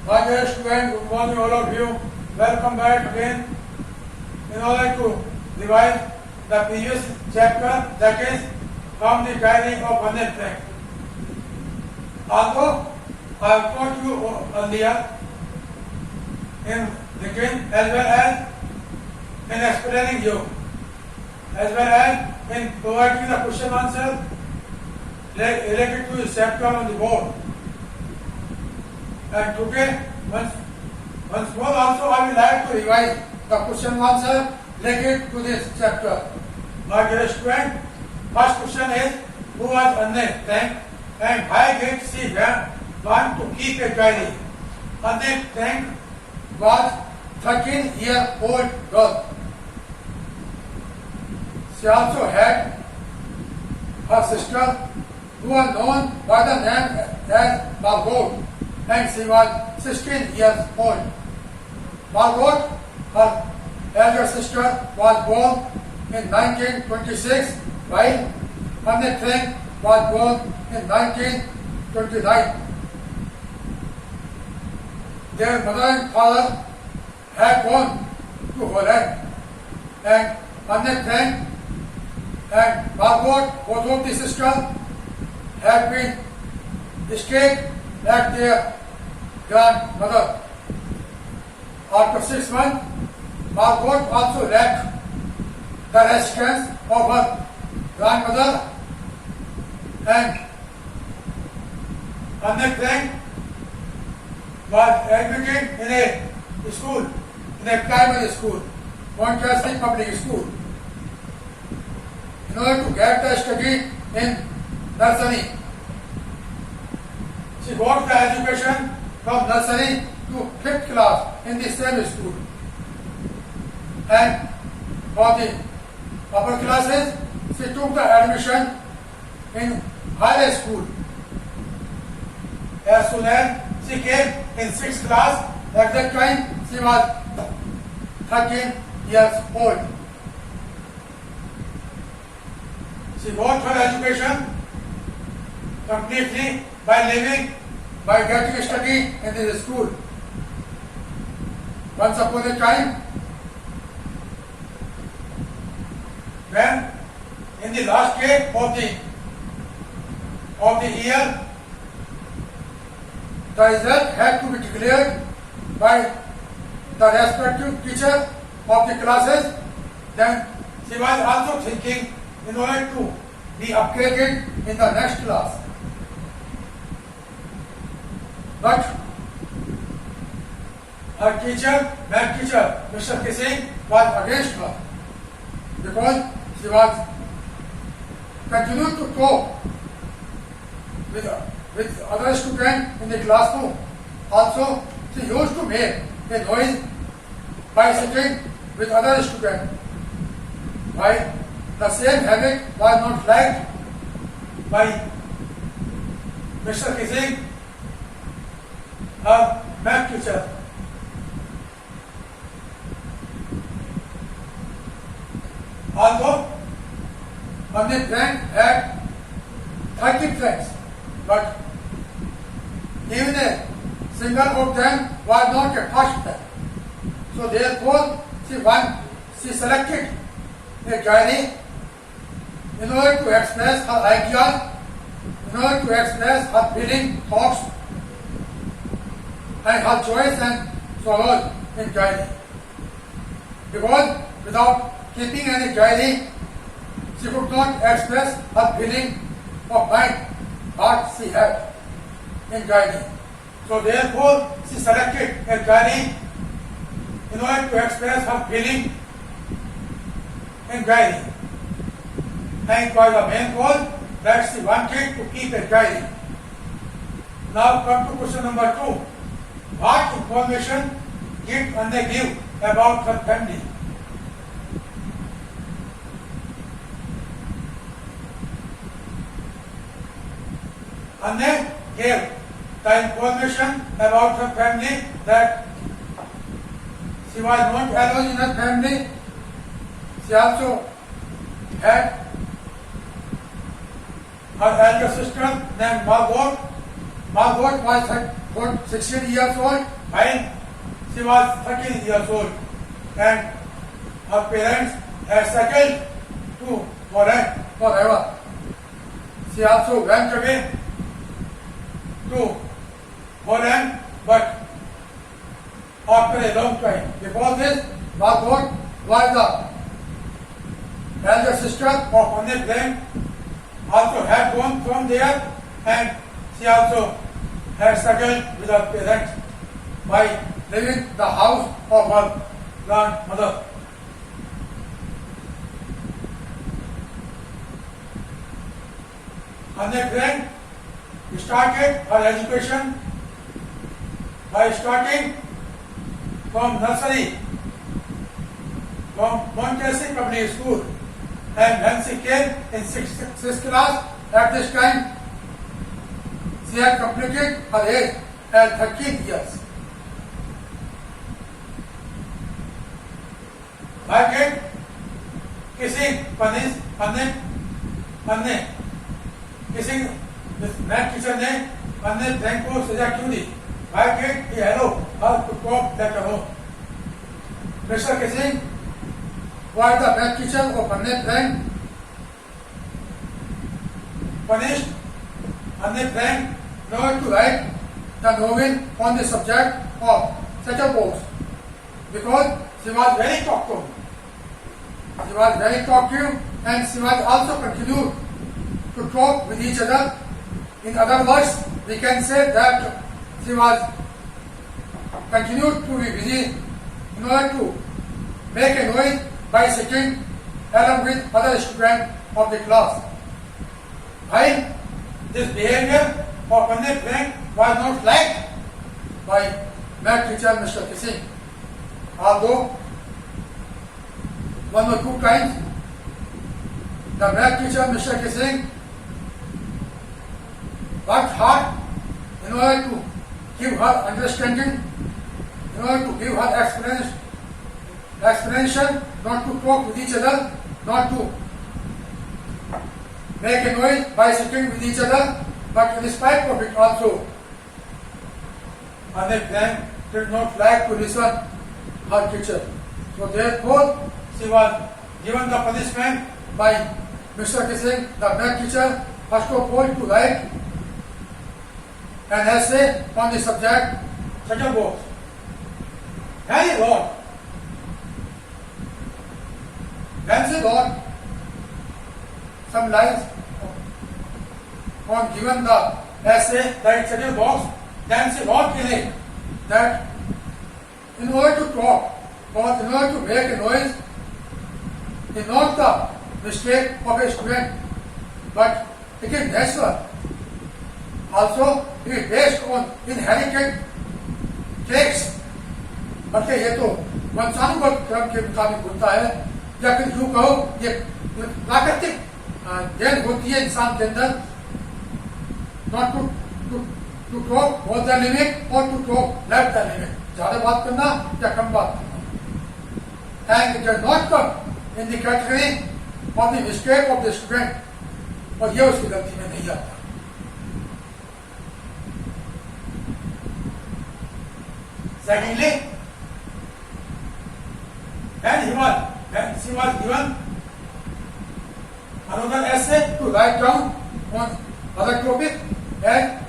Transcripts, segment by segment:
My dear students, good morning all of you. Welcome back again. In order to revise the previous chapter, that is from the diary of Annette Frank. Although I have taught you earlier in written as well as in explaining you, as well as in providing the question answer related to the chapter on the board. And today, once more also I will like to revise the question answer related to this chapter. My dear student, first question is, who was Annette Frank and why did she want to keep a diary? Annette Frank was 13-year-old girl. She also had her sister who was known by the name as Margot, and she was 16 years old. Margot, her elder sister, was born in 1926, while Annette Frank was born in 1929. Their mother and father had gone to Holland, and Annette Frank and Margot, both of the sisters, had been stayed at their grandmother. After 6 months, Margot also left the residence of her grandmother, and Annette Frank was admitted in a school, in a primary school, Montessori Public School, in order to get the study in nursery. She got the education from nursery to 5th class in the same school. And for the upper classes, she took the admission in higher school. As soon as she came in 6th class, at that time she was 13 years old. She got her education completely by getting study in the school. Once upon a time, when in the last day of the year, the result had to be declared by the respective teacher of the classes, then she was also thinking in order to be upgraded in the next class. But her teacher, math teacher, Mr. Kissing, was against her because she was continued to talk with other students in the classroom. Also, she used to make a noise by sitting with other students. While the same habit was not liked by Mr. Kissing, her math teacher. Although Annette Frank had 30 friends, but even a single of them was not a first friend. So therefore, she selected a diary in order to express her ideas, in order to express her feeling, thoughts, and her joys and sorrows in diary. Because without keeping any diary, she could not express her feeling of mind, what she had in diary. So therefore, she selected a diary in order to express her feeling in diary. And it was the main goal that she wanted to keep a diary. Now come to question number 2. What information did Annette give about her family? Annette gave the information about her family that she was not alone in her family. She also had her elder sister named Margot. Margot was 16 years old when she was 13 years old, and her parents had settled to foreign forever. She also went away to foreign, but after a long time. Before this, Margot was the elder sister of Annette Blank, also had gone from there, and she also had settled with her parents by leaving the house of her grandmother. Annette Blank started her education by starting from nursery from Montessori Public School, and when she came in sixth class, at this time she had completed her age at 13 years. By kissing punish अन्य किसी math teacher ने अन्य bank को सजा क्यों दी? Why can't he allow her to talk that alone? Mr. Kissing was the math teacher of Annette Blank, punished Annette Blank not to write the novel on the subject of chatterbox because she was very talkative. She was very talkative, and she was also continued to talk with each other. In other words, we can say that she was continued to be busy in order to make a noise by sitting along with other students of the class. While this behavior of Annette Blank was not liked by math teacher Mr. Kissing, although one or two times the math teacher Mr. Kissing worked hard in order to give her understanding, in order to give her explanation, not to talk with each other, not to make a noise by sitting with each other, but in spite of it also, Annette Blank did not like to listen her teacher. So therefore, she was given the punishment by Mr. Kissing, the math teacher, first of all to write an essay on the subject chatterbox. Very long. When she got some lines on given the essay like chatterbox, then she wrote in it that in order to talk or in order to make a noise is not the mistake of a student, but it is natural. Also, it is based on inherited traits. बल्कि ये तो वंशानुगत क्रम के मुताबिक होता है, या फिर यूँ कहो ये प्राकृतिक देन होती है इंसान के अंदर, not to talk more than limit or to talk less than limit, ज़्यादा बात करना या कम बात करना. And it does not come in the category of the mistake of the student, और ये उसकी गलती में नहीं आता. Secondly, when she was given another essay to write down on other topic, and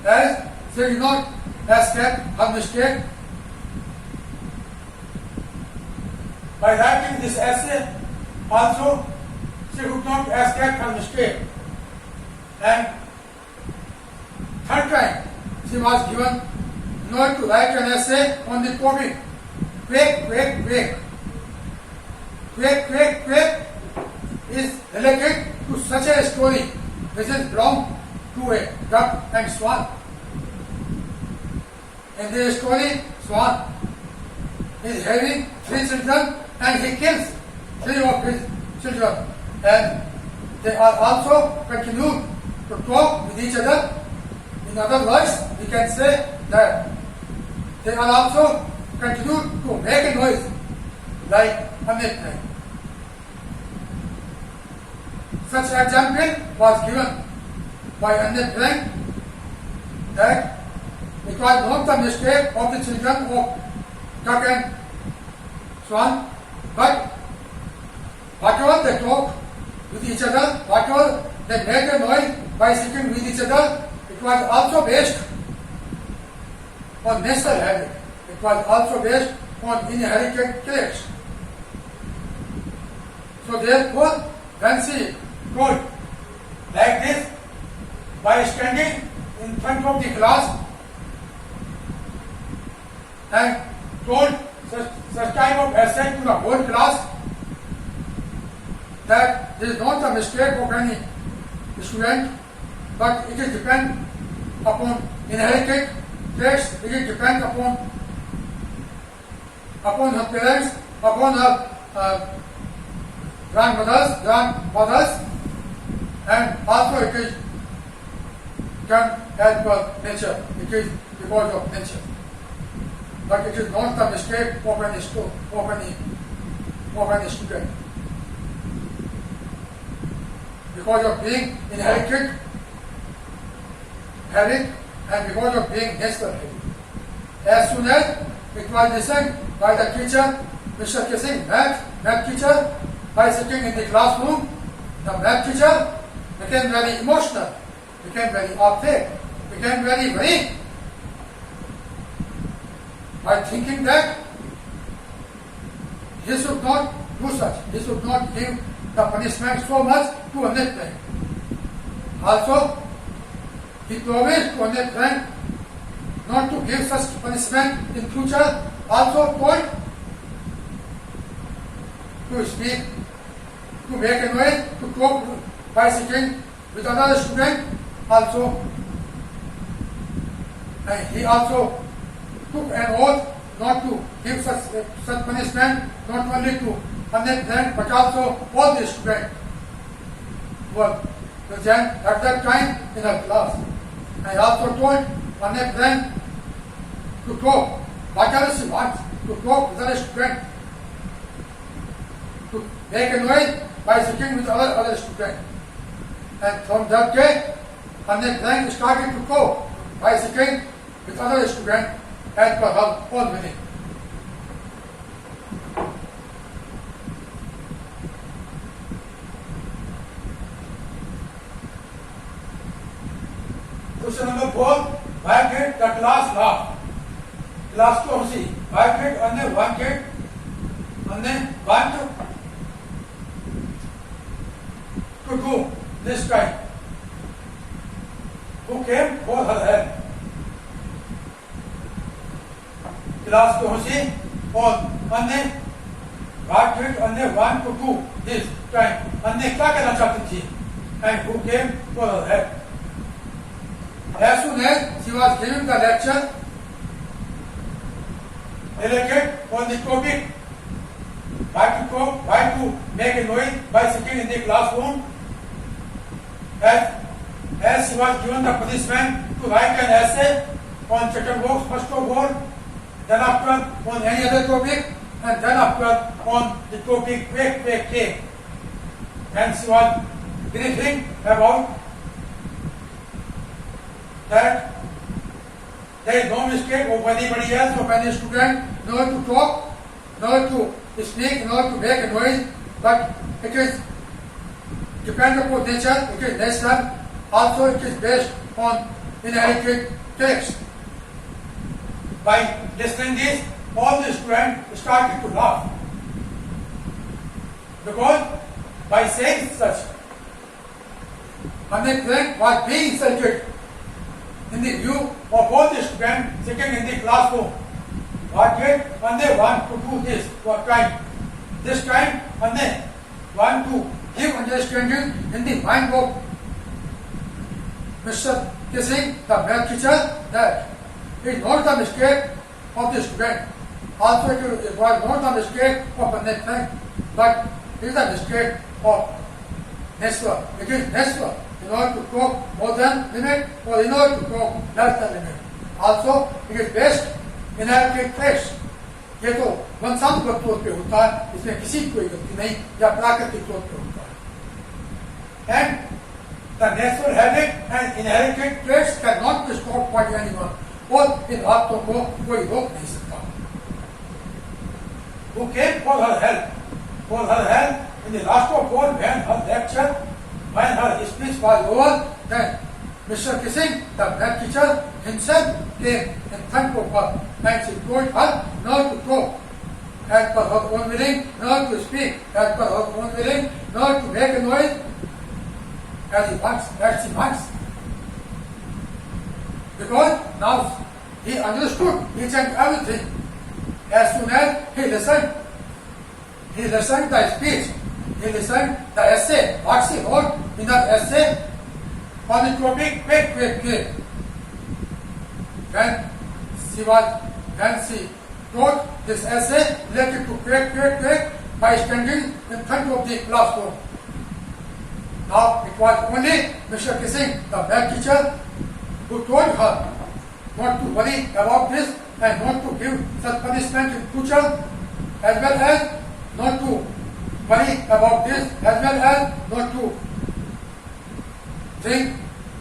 as she did not escape her mistake, by writing this essay, also she could not escape her mistake. And third time, she was given in order to write an essay on the topic quake, quake, quake. Quake, quake, quake is related to such a story which is belong to a duck and swan. In the story, Swan is having 3 children and he kills 3 of his children, and they are also continued to talk with each other. In other words, we can say that they are also continued to make a noise like Annette Blank. Such example was given by Annette Blank that it was not the mistake of the children of duck and swan, but whatever they talk with each other, whatever they made a noise by singing with each other, it was also based on natural habit. It was also based on inherited traits. So therefore, when she told like this, by standing in front of the class and told such type of essay to the whole class, that this is not a mistake of any student, but it is depend upon inherited traits, it is depend upon her parents, upon her grandmothers, and also it is done as per nature. It is because of nature. But it is not the mistake of any student. Because of being inherited habit and because of being natural habit. As soon as it was listened by the teacher, Mr. Kissing, math teacher, by sitting in the classroom, the math teacher became very emotional, became very upset, became very worried by thinking that he should not do such, he should not give the punishment so much to Annette Frank. Also, he promised to Annette Frank not to give such punishment in future. Also told to speak, to make a noise, to talk by sitting with another student also. And he also took an oath not to give such punishment, not only to Annette Frank but also all the students who were present at that time in her class. I also told Annette Frank to talk whatever she wants, to talk with other students, to make a noise by sitting with other students. And from that day, Annette Frank started to talk by sitting with other students as per her own meaning. Question number 4. Why did the class laugh? Class को हंसी. Why did Anne want to do this time? Who came for her help? Class को हंसी और Anne what did Anne want to do this time? Anne क्या करना चाहती थी? And who came for her help? As soon as she was giving the lecture related on the topic why to make a noise by sitting in the classroom, as she was given the punishment to write an essay on chatterbox first of all, then after on any other topic, and then after on the topic cake. And she was briefing about that there is no mistake of anybody else, of any student, nor to talk, nor to speak, nor to make a noise, but it is dependent upon nature, it is natural, also it is based on inherited traits. By listening this, all the students started to laugh. Because by saying such, Annette Frank was being insulted in the view of all the students sitting in the classroom. What did Anne want to do this? What time? This time Anne want to give understanding in the mind of Mr. Kissing, the math teacher, that it is not the mistake of the student. Also it was not the mistake of Annette Frank, but it is the mistake of natural. It is natural. In order to talk more than limit or in order to talk less than limit. Also, it is based inherited traits. ये तो वंशानुगत तौर पे होता है, इसमें किसी की कोई गलती नहीं या प्राकृतिक तौर पे होता है. And The natural habit and inherited traits cannot be stopped by anyone. और इन बातों को कोई रोक नहीं सकता. Who came for her help in the last of all when her speech was over, then Mr. Kissing, the black teacher himself came in front of her and she told her not to talk as per her own willing, not to speak as per her own willing, not to make a noise as she wants. Because now he understood each and everything. As soon as he listened the speech, he listened the essay, what she wrote in that essay on the topic quick. When she wrote this essay related to quick by standing in front of the classroom. Now it was only Mr. Kissing, the black teacher, who told her not to worry about this and not to give such punishment in future, as well as not to worry about this, as well as not to think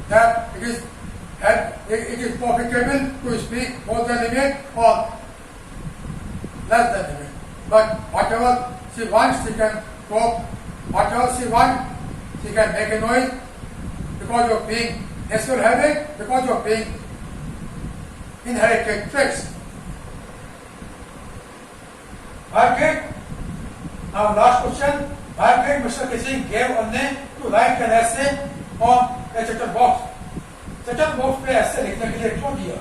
that it is profitable to speak more than limit or less than limit. But whatever she wants, she can talk. Whatever she wants, she can make a noise because of being natural habit, because of being inherited traits. Margaret, now last question. Margaret, Mr. Kissing gave Anne to write an essay on a chattel box. Chattel box पे ऐसे लिखने के लिए क्यों दिया?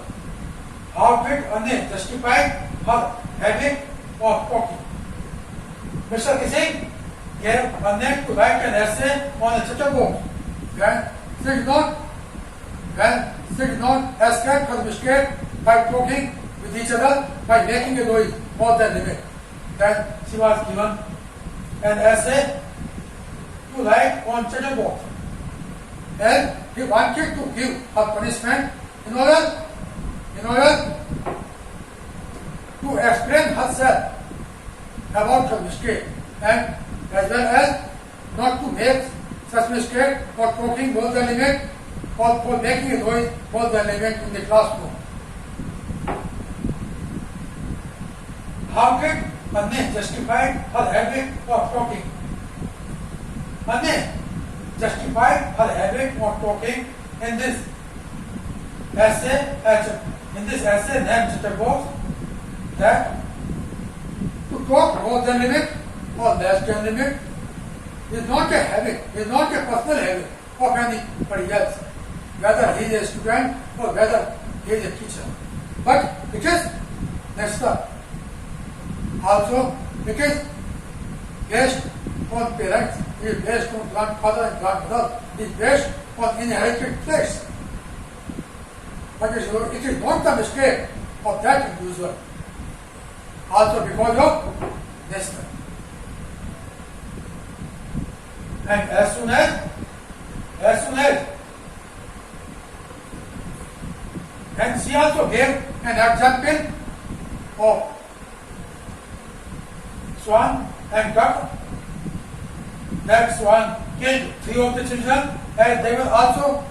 How did Anne justify her habit of talking? Mr. Kissing gave Anne to write an essay on a chattel box. When she did not escape her mistake by talking with each other, by making a noise more than limit. Then she was given an essay to write on chattel box. And he wanted to give her punishment in order to explain herself about her mistake, and as well as not to make such mistake for talking more than limit or for making a noise more than limit in the classroom. How did Anne justify her habit of talking? Anne justified her habit of talking in this essay named Chattel Box, that to talk more than limit or less than limit is not a habit, is not a personal habit of anybody else, whether he is a student or whether he is a teacher. But it is natural. Also, it is based on parents, it is based on grandfather and grandmother, it is based on inherited traits. But it is not the mistake of that individual. Also because of nature. And as soon as and she also gave an example of swan and duck. That swan killed 3 of the children, and they will also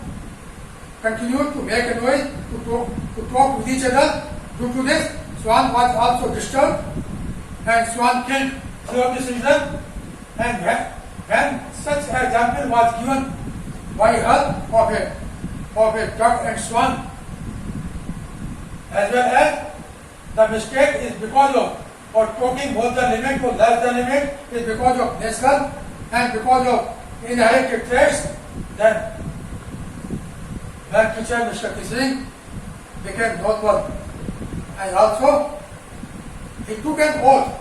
continue to make a noise, to talk with each other. Due to this, swan was also disturbed, and swan killed 3 of the children. And when such example was given by her of a duck and swan, as well as the mistake is because of or talking more than limit or less than limit is because of nature and because of inherited traits, then that teacher, Mr. Kissing, became normal. And also, he took an oath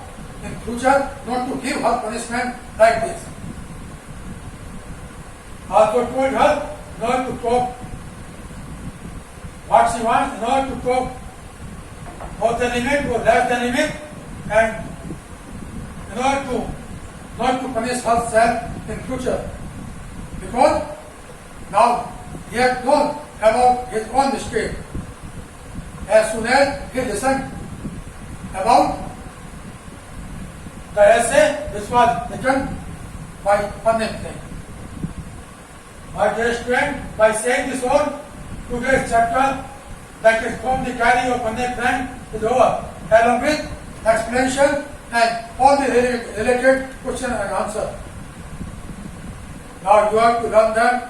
in future not to give her punishment like this. Also told her not to talk what she wants, not to talk more than limit or less than limit, and in order not to punish herself in future. Because now he had known about his own mistake. As soon as he listened about the essay which was written by Anne. My dear student, by saying this all, today's chapter, that is from the diary of Monday friend, is over, along with explanation and all the related question and answer. Now you have to learn them.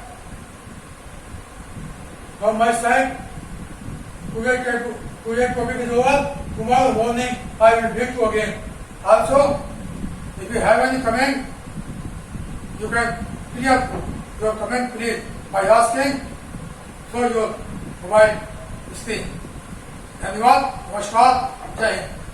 From my side, today's topic is over. Tomorrow morning I will meet you again. Also, if you have any comment, you can clear your comment please by asking through your mobile screen. धन्यवाद, नमस्कार, जय हिंद।